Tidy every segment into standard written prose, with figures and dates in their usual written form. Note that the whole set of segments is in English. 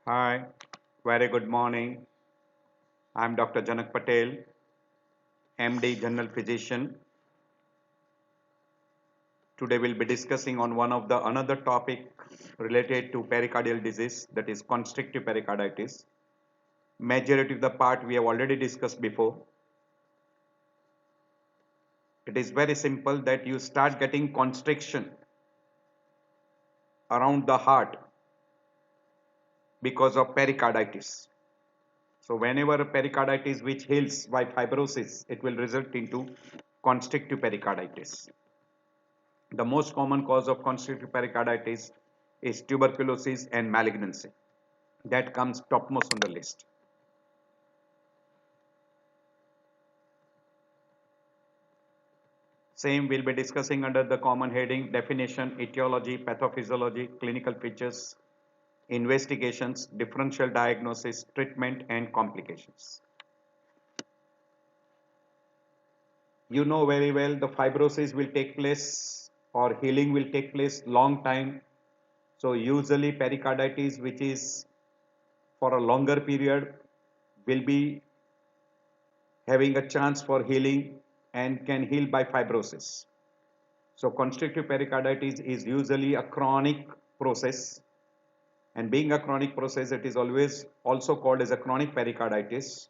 Hi, very good morning. I'm Dr. Janak Patel, MD, General Physician. Today we'll be discussing on one of the another topic related to pericardial disease, that is constrictive pericarditis. Majority of the part we have already discussed before. It is very simple that you start getting constriction around the heart because of pericarditis. So whenever pericarditis which heals by fibrosis, it will result into constrictive pericarditis. The most common cause of constrictive pericarditis is tuberculosis and malignancy. That comes topmost on the list. Same we'll be discussing under the common heading definition, etiology, pathophysiology, clinical features, investigations, differential diagnosis, treatment and complications. You know very well the fibrosis will take place or healing will take place long time. So usually pericarditis which is for a longer period will be having a chance for healing and can heal by fibrosis. So constrictive pericarditis is usually a chronic process, and being a chronic process it is always also called as a chronic pericarditis.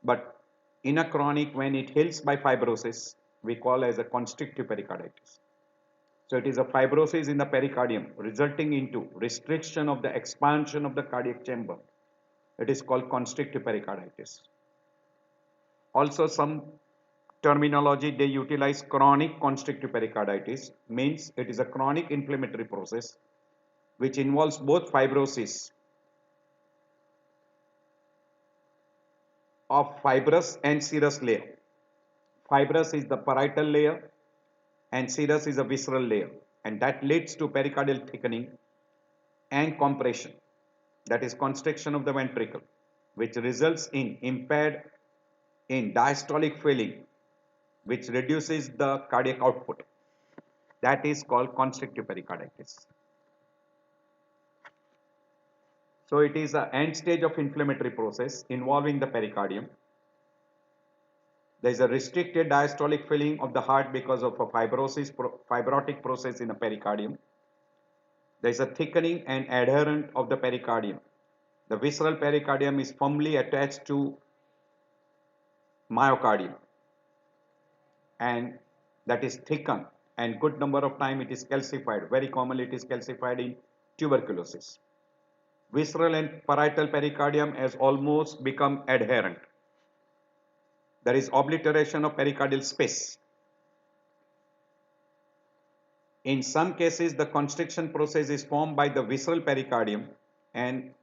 But in a chronic, when it heals by fibrosis, we call as a constrictive pericarditis. So it is a fibrosis in the pericardium resulting into restriction of the expansion of the cardiac chamber. It is called constrictive pericarditis. Also some terminology they utilize chronic constrictive pericarditis, means it is a chronic inflammatory process which involves both fibrosis of fibrous and serous layer. Fibrous is the parietal layer and serous is a visceral layer, and that leads to pericardial thickening and compression, that is constriction of the ventricle, which results in impaired in diastolic filling, which reduces the cardiac output. That is called constrictive pericarditis. So it is an end stage of inflammatory process involving the pericardium. There is a restricted diastolic filling of the heart because of a fibrotic process in the pericardium. There is a thickening and adherent of the pericardium. The visceral pericardium is firmly attached to myocardium, and that is thickened, and good number of time it is calcified. Very commonly it is calcified in tuberculosis. Visceral and parietal pericardium has almost become adherent. There is obliteration of pericardial space. In some cases, the constriction process is formed by the visceral pericardium, and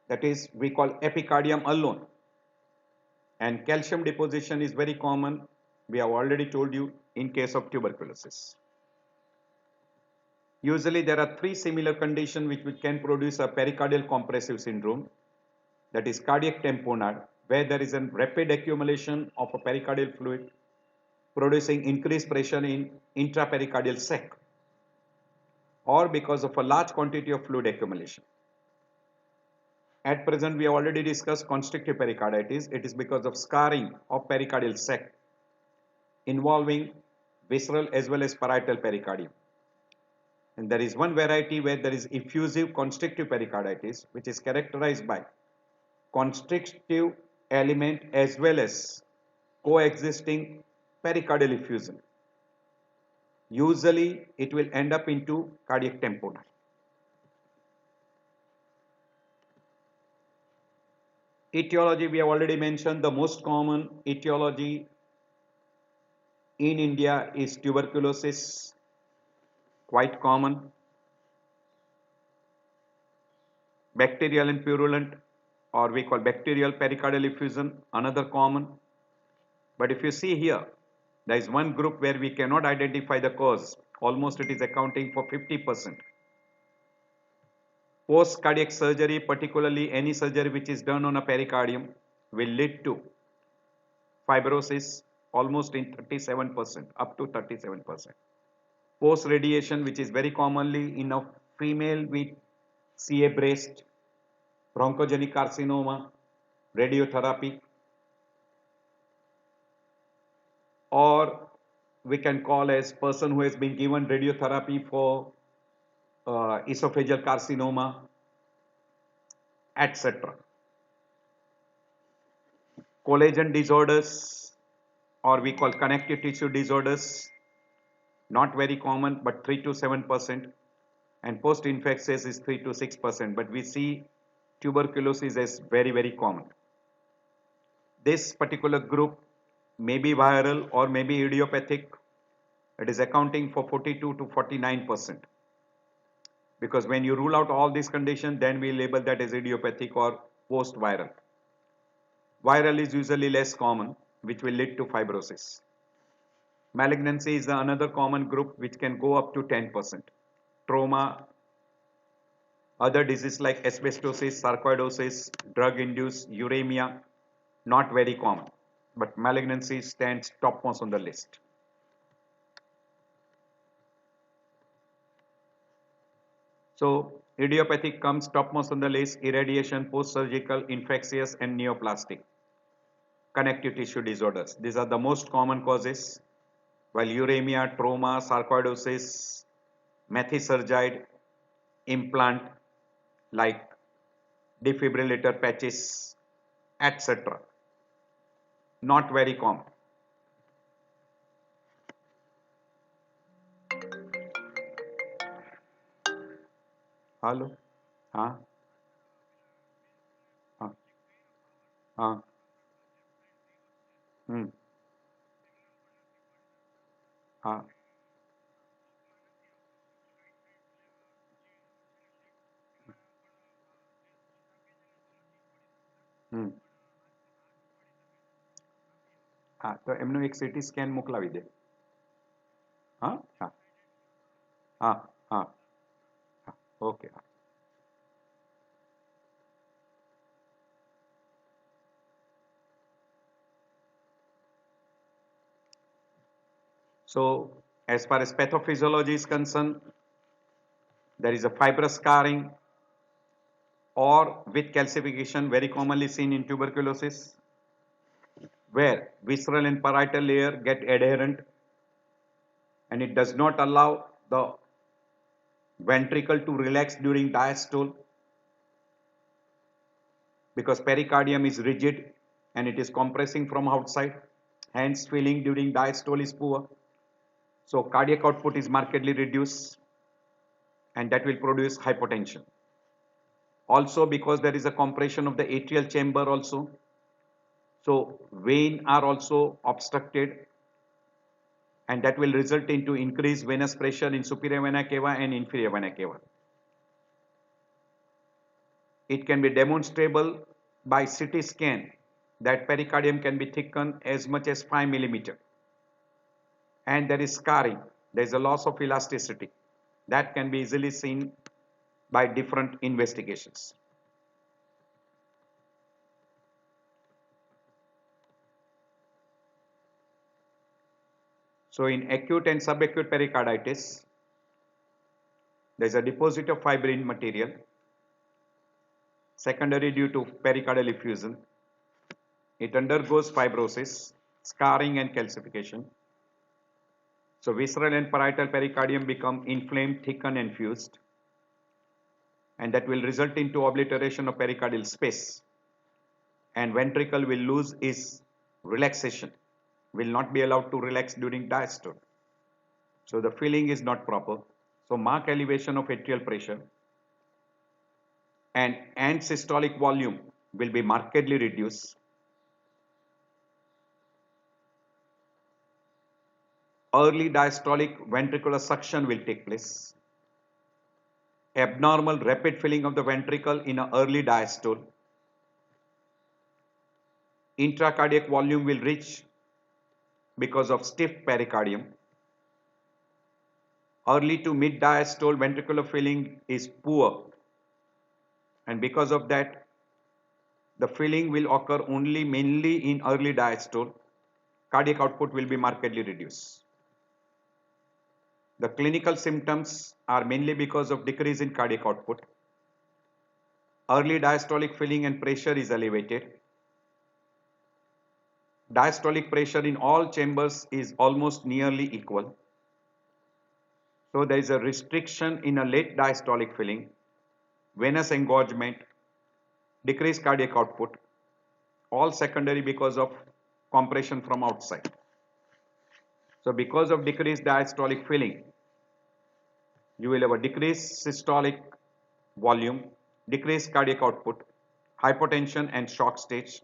that is we call epicardium alone. And calcium deposition is very common. We have already told you in case of tuberculosis. Usually there are three similar conditions which can produce a pericardial compressive syndrome. That is cardiac tamponade, where there is a rapid accumulation of a pericardial fluid producing increased pressure in intrapericardial sac, or because of a large quantity of fluid accumulation. At present, we have already discussed constrictive pericarditis. It is because of scarring of pericardial sac involving visceral as well as parietal pericardium. And there is one variety where there is effusive constrictive pericarditis, which is characterized by constrictive element as well as coexisting pericardial effusion. Usually, it will end up into cardiac tamponade. Etiology, we have already mentioned the most common etiology in India is tuberculosis, quite common. Bacterial and purulent, or we call bacterial pericardial effusion, another common. But if you see here, there is one group where we cannot identify the cause. Almost it is accounting for 50%. Post cardiac surgery, particularly any surgery which is done on a pericardium, will lead to fibrosis almost in 37%, up to 37%. Post radiation, which is very commonly in a female with CA breast, bronchogenic carcinoma, radiotherapy, or we can call as person who has been given radiotherapy for esophageal carcinoma, etc. Collagen disorders, or we call connective tissue disorders, not very common, but 3 to 7%, and post-infectious is 3 to 6%, but we see tuberculosis as very, very common. This particular group may be viral or may be idiopathic. It is accounting for 42 to 49%. Because when you rule out all these conditions, then we label that as idiopathic or post-viral. Viral is usually less common, which will lead to fibrosis. Malignancy is another common group which can go up to 10%. Trauma, other diseases like asbestosis, sarcoidosis, drug-induced uremia, not very common, but malignancy stands topmost on the list. So idiopathic comes topmost on the list: irradiation, post-surgical, infectious, and neoplastic. Connective tissue disorders. These are the most common causes, while uremia, trauma, sarcoidosis, methysergide, implant like defibrillator patches, etc. Not very common. Hello? Huh? Huh? Huh? Hmm. Huh? Hmm. હા તો એમનું એક CT scan મોકલાવી દે. હા હા હા હા હા okay. So as far as pathophysiology is concerned, there is a fibrous scarring or with calcification very commonly seen in tuberculosis, where visceral and parietal layer get adherent and it does not allow the ventricle to relax during diastole, because pericardium is rigid and it is compressing from outside, hence feeling during diastole is poor. So cardiac output is markedly reduced and that will produce hypotension. Also because there is a compression of the atrial chamber also, so veins are also obstructed and that will result into increased venous pressure in superior vena cava and inferior vena cava. It can be demonstrable by CT scan that pericardium can be thickened as much as 5 millimeter, and there is scarring, there is a loss of elasticity that can be easily seen by different investigations. So in acute and subacute pericarditis, there is a deposit of fibrin material secondary due to pericardial effusion. It undergoes fibrosis, scarring and calcification. So visceral and parietal pericardium become inflamed, thickened and fused, and that will result into obliteration of pericardial space, and ventricle will lose its relaxation, will not be allowed to relax during diastole. So the feeling is not proper. So marked elevation of atrial pressure and end systolic volume will be markedly reduced. Early diastolic ventricular suction will take place. Abnormal rapid filling of the ventricle in an early diastole. Intracardiac volume will reach because of stiff pericardium. Early to mid diastole ventricular filling is poor, and because of that the filling will occur only mainly in early diastole. Cardiac output will be markedly reduced. The clinical symptoms are mainly because of decrease in cardiac output. Early diastolic filling and pressure is elevated. Diastolic pressure in all chambers is almost nearly equal. So there is a restriction in a late diastolic filling, venous engorgement, decreased cardiac output, all secondary because of compression from outside. So because of decreased diastolic filling, you will have a decreased systolic volume, decreased cardiac output, hypotension and shock stage,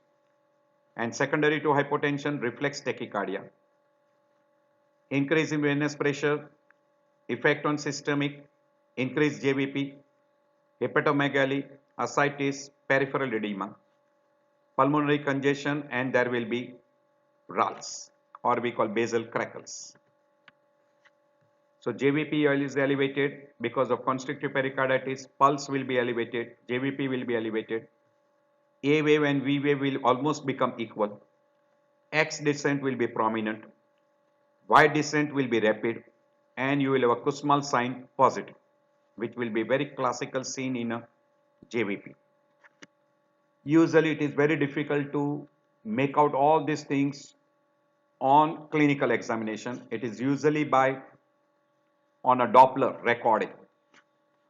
and secondary to hypotension, reflex tachycardia. Increase in venous pressure, effect on systemic, increased JVP, hepatomegaly, ascites, peripheral edema, pulmonary congestion, and there will be RALs, or we call basal crackles. So JVP is elevated because of constrictive pericarditis, pulse will be elevated, JVP will be elevated, A wave and V wave will almost become equal, X descent will be prominent, Y descent will be rapid, and you will have a Kussmaul sign positive, which will be very classical seen in a JVP. Usually it is very difficult to make out all these things on clinical examination. It is usually by on a Doppler recording,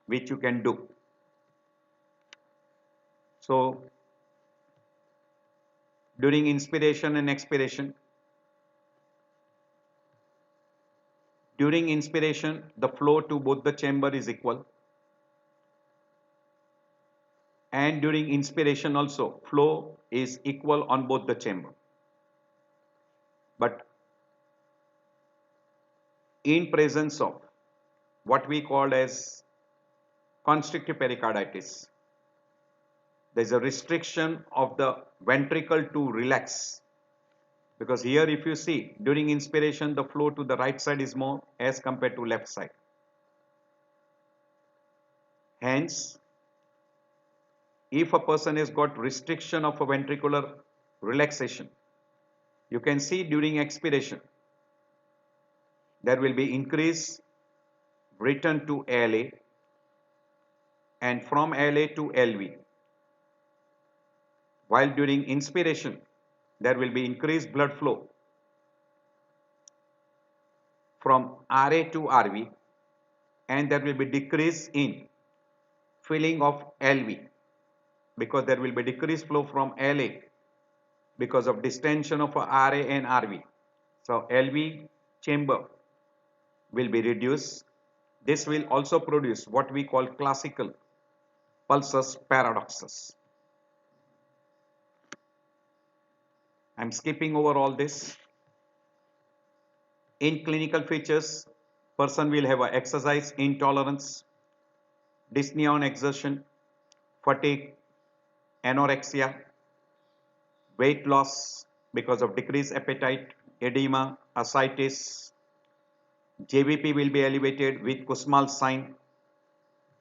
which you can do. So during inspiration and expiration, during inspiration, the flow to both the chamber is equal. And during inspiration also, flow is equal on both the chamber. But in presence of what we call as constrictive pericarditis, there is a restriction of the ventricle to relax, because here if you see during inspiration the flow to the right side is more as compared to left side. Hence, if a person has got restriction of a ventricular relaxation, you can see during expiration there will be increase return to ALA and from ALA to LV, while during inspiration there will be increased blood flow from RA to RV, and there will be decrease in filling of LV, because there will be decreased flow from LA because of distension of RA and RV. So LV chamber will be reduced. This will also produce what we call classical pulsus paradoxus. I am skipping over all this. In clinical features, person will have a exercise intolerance, dyspnea on exertion, fatigue, anorexia, weight loss because of decreased appetite, edema, ascites. JVP will be elevated with Kussmaul sign,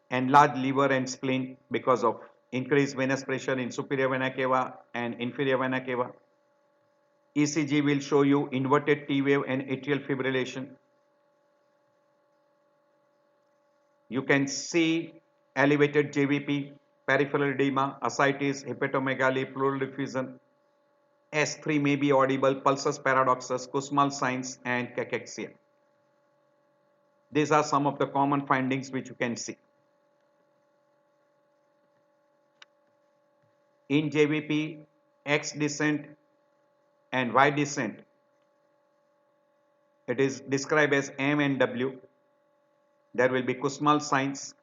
enlarged liver and spleen because of increased venous pressure in superior vena cava and inferior vena cava. ECG will show you inverted T wave and atrial fibrillation. You can see elevated JVP, peripheral edema, ascites, hepatomegaly, pleural effusion. S3 may be audible, pulsus paradoxus, Kussmaul signs, and cachexia. These are some of the common findings which you can see. In JVP, X descent and Y descent, it is described as M and W. There will be Kussmaul signs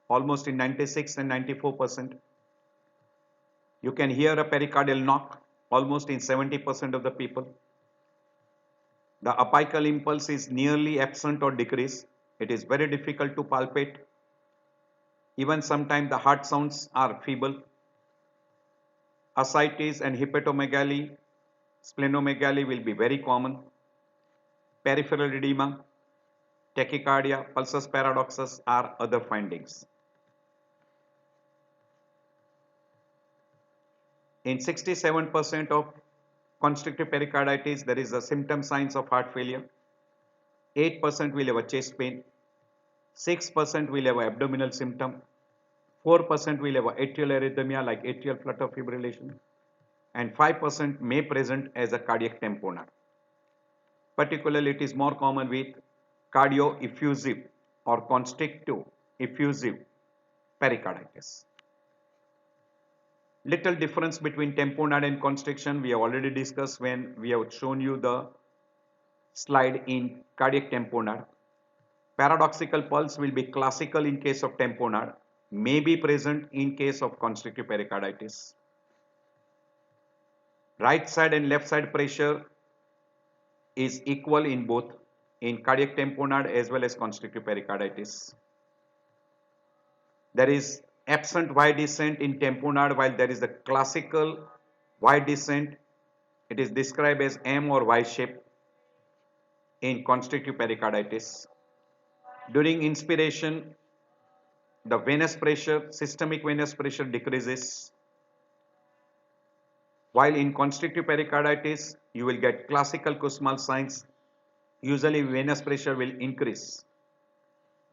almost in 96 and 94%. You can hear a pericardial knock almost in 70% of the people. The apical impulse is nearly absent or decreased. It is very difficult to palpate. Even sometimes the heart sounds are feeble. Ascites and hepatomegaly, splenomegaly will be very common. Peripheral edema, tachycardia, pulsus paradoxus are other findings. In 67% of constrictive pericarditis, there is a symptom signs of heart failure. 8% will have a chest pain, 6% will have abdominal symptom, 4% will have atrial arrhythmia like atrial flutter fibrillation, and 5% may present as a cardiac tamponade. Particularly, it is more common with cardio-effusive or constrictive effusive pericarditis. Little difference between tamponade and constriction we have already discussed when we have shown you the slide in cardiac tamponade. Paradoxical pulse will be classical in case of tamponade, may be present in case of constrictive pericarditis. Right side and left side pressure is equal in both in cardiac tamponade as well as constrictive pericarditis. There is absent Y descent in tamponade while there is a classical Y descent. It is described as M or Y shape in constrictive pericarditis. During inspiration, the venous pressure, systemic venous pressure decreases. While in constrictive pericarditis, you will get classical Kussmaul signs. Usually venous pressure will increase,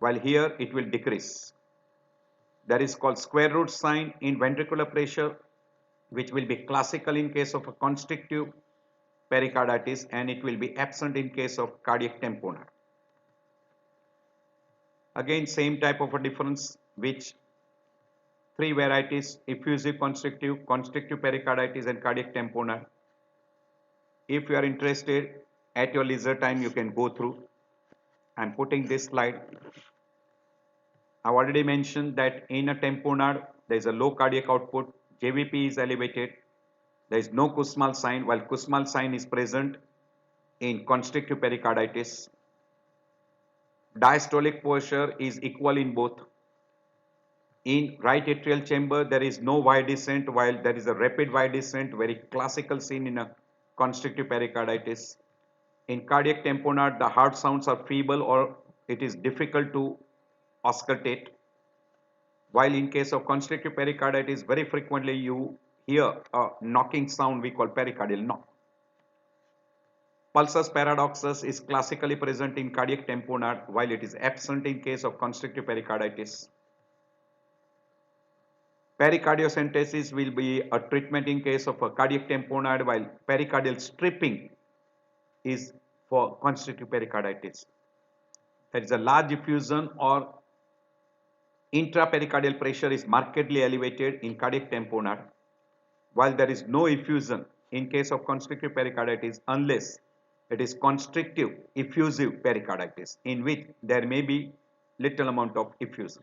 while here it will decrease. That is called square root sign in ventricular pressure, which will be classical in case of a constrictive pericarditis, and it will be absent in case of cardiac tamponade. Again, same type of a difference, which three varieties: effusive constrictive, constrictive pericarditis, and cardiac tamponade. If you are interested, at your leisure time, you can go through. I am putting this slide. I have already mentioned that in a tamponade, there is a low cardiac output, JVP is elevated, there is no Kussmaul sign, while Kussmaul sign is present in constrictive pericarditis. Diastolic pressure is equal in both. In right atrial chamber, there is no Y descent, while there is a rapid Y descent, very classical seen in a constrictive pericarditis. In cardiac tamponade, the heart sounds are feeble or it is difficult to auscultate. While in case of constrictive pericarditis, very frequently you hear a knocking sound we call pericardial knock. Pulsus paradoxus is classically present in cardiac tamponade while it is absent in case of constrictive pericarditis. Pericardiocentesis will be a treatment in case of a cardiac tamponade while pericardial stripping is for constrictive pericarditis. There is a large effusion or intrapericardial pressure is markedly elevated in cardiac tamponade while there is no effusion in case of constrictive pericarditis unless it is constrictive effusive pericarditis in which there may be little amount of effusion.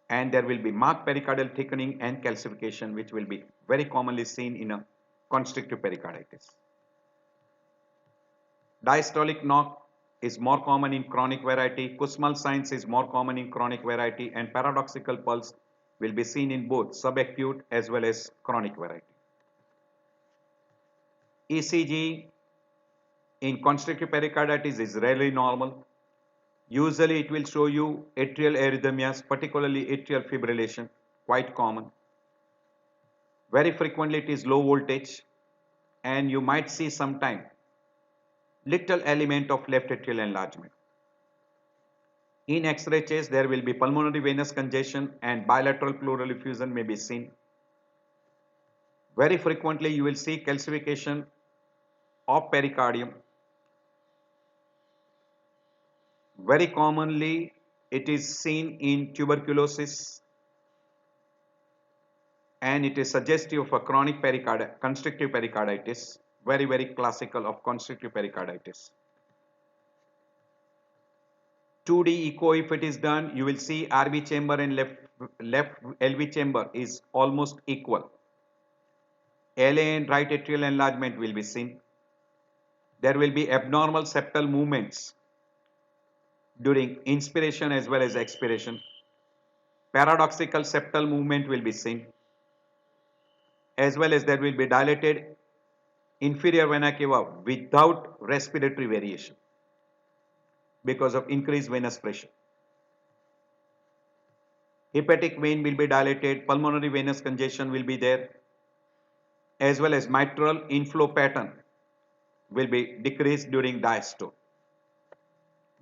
And there will be marked pericardial thickening and calcification which will be very commonly seen in a constrictive pericarditis. Diastolic knock is more common in chronic variety, Kussmaul signs is more common in chronic variety, and paradoxical pulse will be seen in both subacute as well as chronic variety. ECG in constrictive pericarditis is rarely normal. Usually it will show you atrial arrhythmias, particularly atrial fibrillation, quite common. Very frequently it is low voltage and you might see sometime little element of left atrial enlargement. In X-ray chest there will be pulmonary venous congestion and bilateral pleural effusion may be seen. Very frequently you will see calcification of pericardium. Very commonly it is seen in tuberculosis and it is suggestive of a chronic constrictive pericarditis, very classical of constrictive pericarditis. 2D echo if it is done, you will see RV chamber and left LV chamber is almost equal. LA and right atrial enlargement will be seen. There will be abnormal septal movements during inspiration as well as expiration. Paradoxical septal movement will be seen, as well as there will be dilated inferior vena cava without respiratory variation because of increased venous pressure. Hepatic vein will be dilated, pulmonary venous congestion will be there, as well as mitral inflow pattern will be decreased during diastole.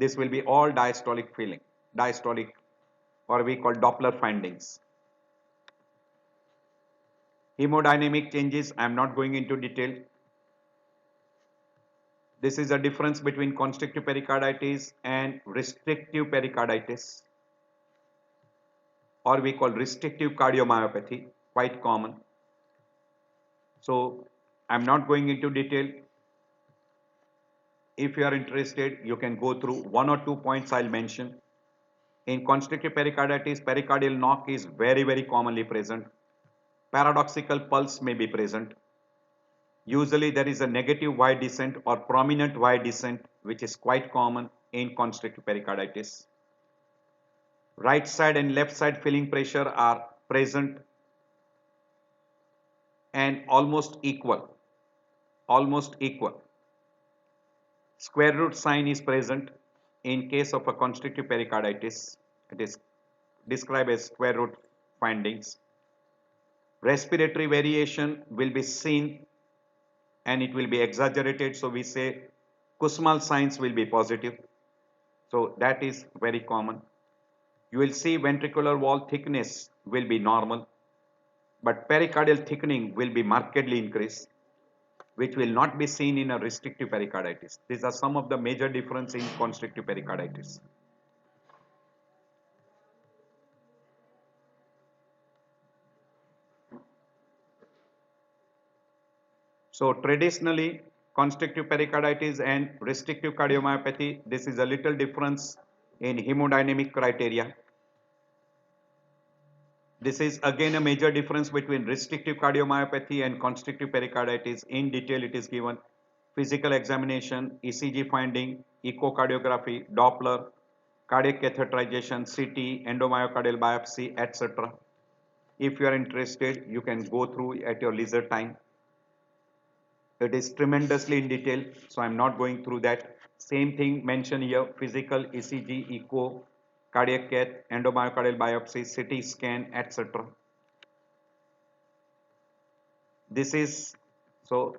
This will be all diastolic feeling, diastolic, or we call Doppler findings. Hemodynamic changes, I am not going into detail. This is a difference between constrictive pericarditis and restrictive pericarditis, or we call restrictive cardiomyopathy, quite common. So I am not going into detail. If you are interested, you can go through one or two points I'll mention. In constrictive pericarditis, pericardial knock is very, very commonly present. Paradoxical pulse may be present. Usually there is a negative Y descent or prominent Y descent, which is quite common in constrictive pericarditis. Right side and left side filling pressure are present and almost equal. Square root sign is present in case of a constrictive pericarditis. It is described as square root findings. Respiratory variation will be seen and it will be exaggerated. So we say Kussmaul signs will be positive. So that is very common. You will see ventricular wall thickness will be normal, but pericardial thickening will be markedly increased, which will not be seen in a restrictive pericarditis. These are some of the major difference in constrictive pericarditis. So traditionally, constrictive pericarditis and restrictive cardiomyopathy, this is a little difference in hemodynamic criteria. This is again a major difference between restrictive cardiomyopathy and constrictive pericarditis. In detail, it is given physical examination, ECG finding, echocardiography, Doppler, cardiac catheterization, CT, endomyocardial biopsy, etc. If you are interested, you can go through at your leisure time. It is tremendously in detail, so I am not going through that. Same thing mentioned here, physical, ECG, echo, cardiac cath, endomyocardial biopsy, CT scan, etc. This is, so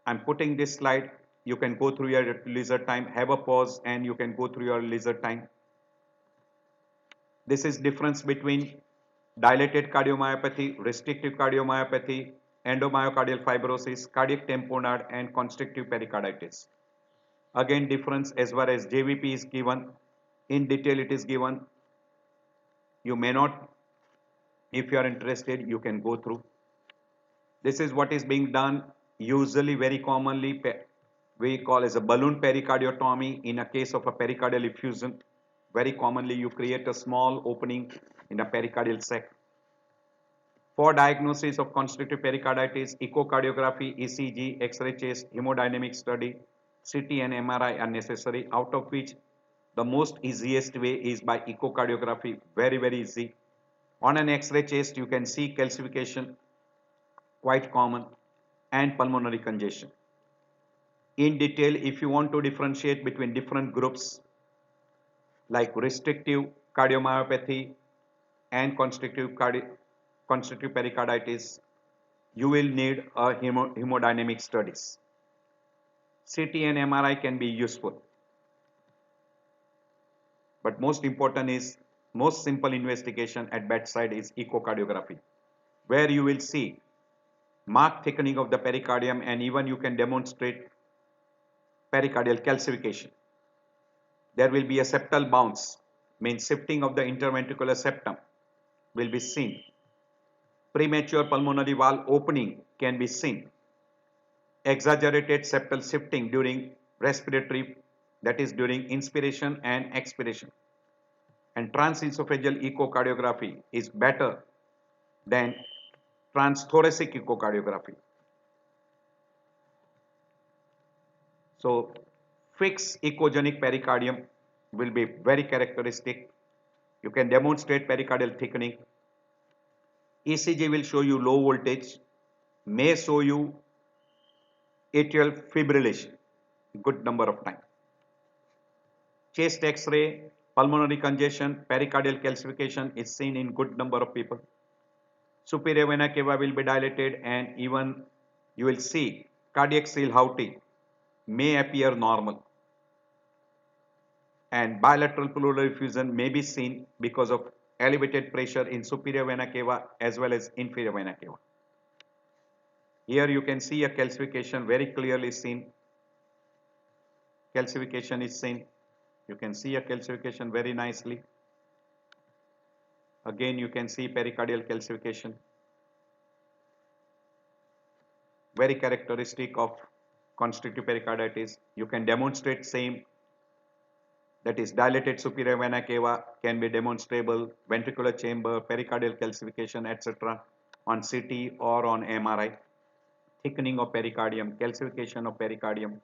I'm putting this slide. You can go through your leisure time, have a pause, and you can go through your leisure time. This is difference between dilated cardiomyopathy, restrictive cardiomyopathy, endomyocardial fibrosis, cardiac tamponade, and constrictive pericarditis. Again, difference as far as JVP is given. In detail, it is given. You may not, if you are interested, you can go through. This is what is being done. Usually, very commonly, we call as a balloon pericardiotomy in a case of a pericardial effusion. Very commonly, you create a small opening in a pericardial sac. For diagnosis of constrictive pericarditis, echocardiography, ECG, X-ray chest, hemodynamic study, CT and MRI are necessary, out of which the most easiest way is by echocardiography, very, very easy. On an X-ray chest, you can see calcification, quite common, and pulmonary congestion. In detail, if you want to differentiate between different groups like restrictive cardiomyopathy and constrictive pericarditis, you will need a hemodynamic studies. CT and MRI can be useful. But most important is, most simple investigation at bedside is echocardiography, where you will see marked thickening of the pericardium and even you can demonstrate pericardial calcification. There will be a septal bounce, means shifting of the interventricular septum will be seen. Premature pulmonary valve opening can be seen. Exaggerated septal shifting during respiratory, that is during inspiration and expiration. And transesophageal echocardiography is better than transthoracic echocardiography. So fixed echogenic pericardium will be very characteristic. You can demonstrate pericardial thickening. ECG will show you low voltage, may show you atrial fibrillation, good number of times. Chest X-ray, pulmonary congestion, pericardial calcification is seen in good number of people. Superior vena cava will be dilated and even you will see cardiac seal Houghton may appear normal. and bilateral pleural effusion may be seen because of elevated pressure in superior vena cava as well as inferior vena cava. Here you can see a calcification very clearly seen. Calcification is seen. You can see a calcification very nicely. Again, you can see pericardial calcification. Very characteristic of constrictive pericarditis. You can demonstrate same, that is dilated superior vena cava can be demonstrable, ventricular chamber, pericardial calcification, etc. on CT or on MRI. Thickening of pericardium, calcification of pericardium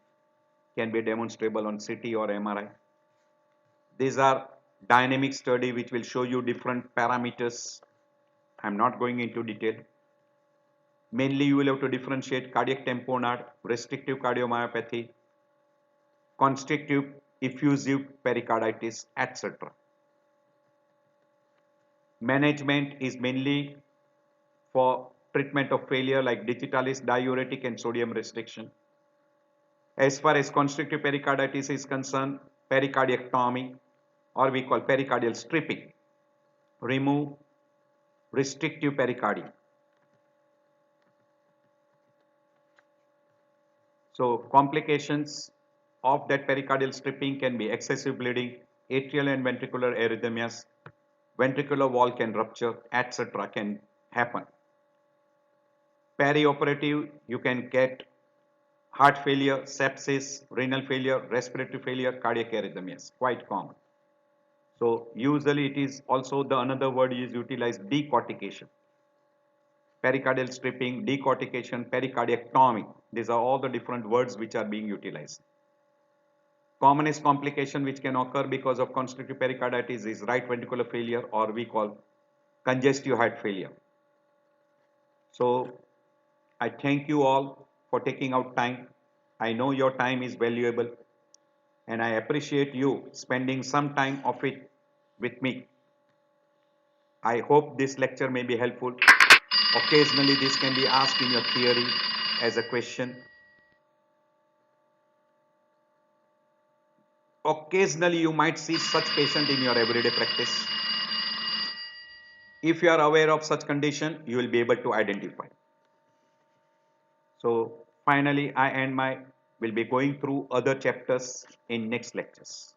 can be demonstrable on CT or MRI. These are dynamic study which will show you different parameters. I am not going into detail. Mainly you will have to differentiate cardiac tamponade, restrictive cardiomyopathy, constrictive effusive pericarditis, etc. Management is mainly for treatment of failure like digitalis, diuretic and sodium restriction. As far as constrictive pericarditis is concerned, pericardiectomy or we call pericardial stripping, remove restrictive pericardium. So complications of that pericardial stripping can be excessive bleeding, atrial and ventricular arrhythmias, ventricular wall can rupture, etc. can happen. Perioperative, you can get heart failure, sepsis, renal failure, respiratory failure, cardiac arrhythmias, quite common. So usually it is also the another word is utilized, decortication. Pericardial stripping, decortication, pericardiectomy. These are all the different words which are being utilized. Commonest complication which can occur because of constrictive pericarditis is right ventricular failure or we call congestive heart failure. So I thank you all for taking out time. I know your time is valuable and I appreciate you spending some time of it with me. I hope this lecture may be helpful. Occasionally this can be asked in your theory as a question. Occasionally you might see such patient in your everyday practice. If you are aware of such condition, you will be able to identify. So finally, will be going through other chapters in next lectures.